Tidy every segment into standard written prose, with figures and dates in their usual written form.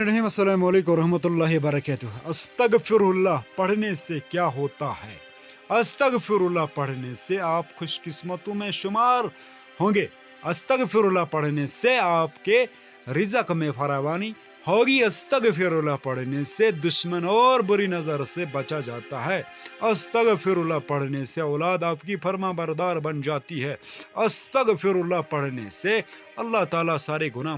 अस्सलाम वालेकुम रहमतुल्लाहि व बरकातुहू। अस्तगफिरुल्लाह पढ़ने से क्या होता है? अस्तगफिरुल्लाह पढ़ने से आप खुशकिस्मतों में शुमार होंगे। अस्तगफिरुल्लाह पढ़ने से आपके रिज़्क़ में फरावानी होगी। अस्तगफिरुल्लाह पढ़ने से दुश्मन और बुरी नज़र से बचा जाता है। अस्तगफिरुल्लाह पढ़ने से औलाद आपकी फरमाबरदार बन जाती है। अस्तगफिरुल्लाह पढ़ने से अल्लाह ताला सारे गुनाह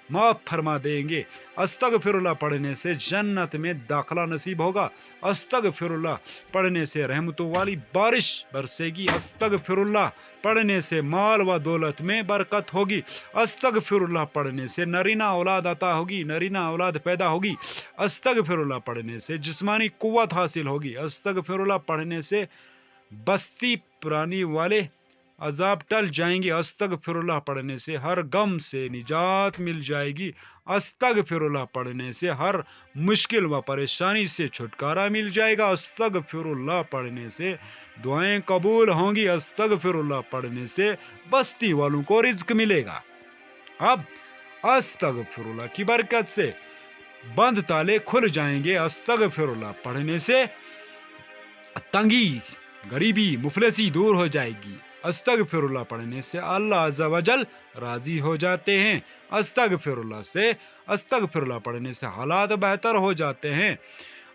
माफ फरमा देंगे। अस्तगफिरुल्लाह पढ़ने से जन्नत में दाखला नसीब होगा। अस्तगफिरुल्लाह पढ़ने से रहमतों वाली बारिश बरसेगी। अस्तगफिरुल्लाह पढ़ने से माल व दौलत में बरकत होगी। अस्तगफिरुल्लाह पढ़ने से नरीना औलाद अता होगी, नरीना औलाद पैदा होगी। अस्तगफिरुल्लाह पढ़ने से जिस्मानी कुव्वत हासिल होगी। अस्तगफिरुल्लाह पढ़ने से बस्ती पुरानी वाले अजाब टल जाएंगे। अस्तगफिरुल्लाह पढ़ने से हर गम से निजात मिल जाएगी। अस्तगफिरुल्लाह पढ़ने से हर मुश्किल व परेशानी से छुटकारा मिल जाएगा। अस्तगफिरुल्लाह पढ़ने से दुआएं कबूल होंगी। अस्तगफिरुल्लाह पढ़ने से बस्ती वालों को रिज्क मिलेगा। अब अस्तगफिरुल्लाह की बरकत से बंद ताले खुल जाएंगे। अस्तगफिरुल्लाह पढ़ने से तंगी, गरीबी, मुफलिसी दूर हो जाएगी। अस्तगफिरुल्लाह पढ़ने से अल्लाह अज़्ज़ा वजल राजी हो जाते हैं। अस्तगफिरुल्लाह पढ़ने से हालात बेहतर हो जाते हैं।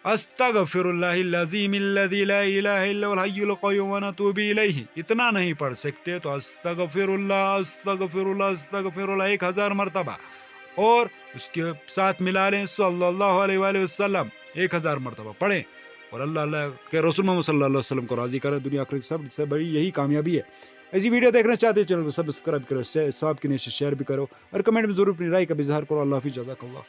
अस्तगफिरुल्लाहिल्लज़ीमिल्लज़ी ला इलाहा इल्ला हुवल हय्युल क़य्यूम व नतूबु इलैहि। इतना नहीं पढ़ सकते तो अस्तगफिरुल्लाह अस्तगफिरुल्लाह अस्तगफिरुल्लाह 1000 मरतबा और उसके साथ मिला लें सल्लल्लाहु अलैहि वसल्लम 1000 मरतबा पढ़ें और अल्लाह के रसूल मोहम्मद सल्लल्लाहु अलैहि वसल्लम को राजी करें। दुनिया आखिरत सबसे बड़ी यही कामयाबी है। ऐसी वीडियो देखना चाहते हैं चैनल को सब्सक्राइब करो, साहब के नीचे शेयर भी करो और कमेंट में जरूर अपनी राय का इज़हार करो। अल्लाह हाफ़िज़, जज़ाकल्लाह।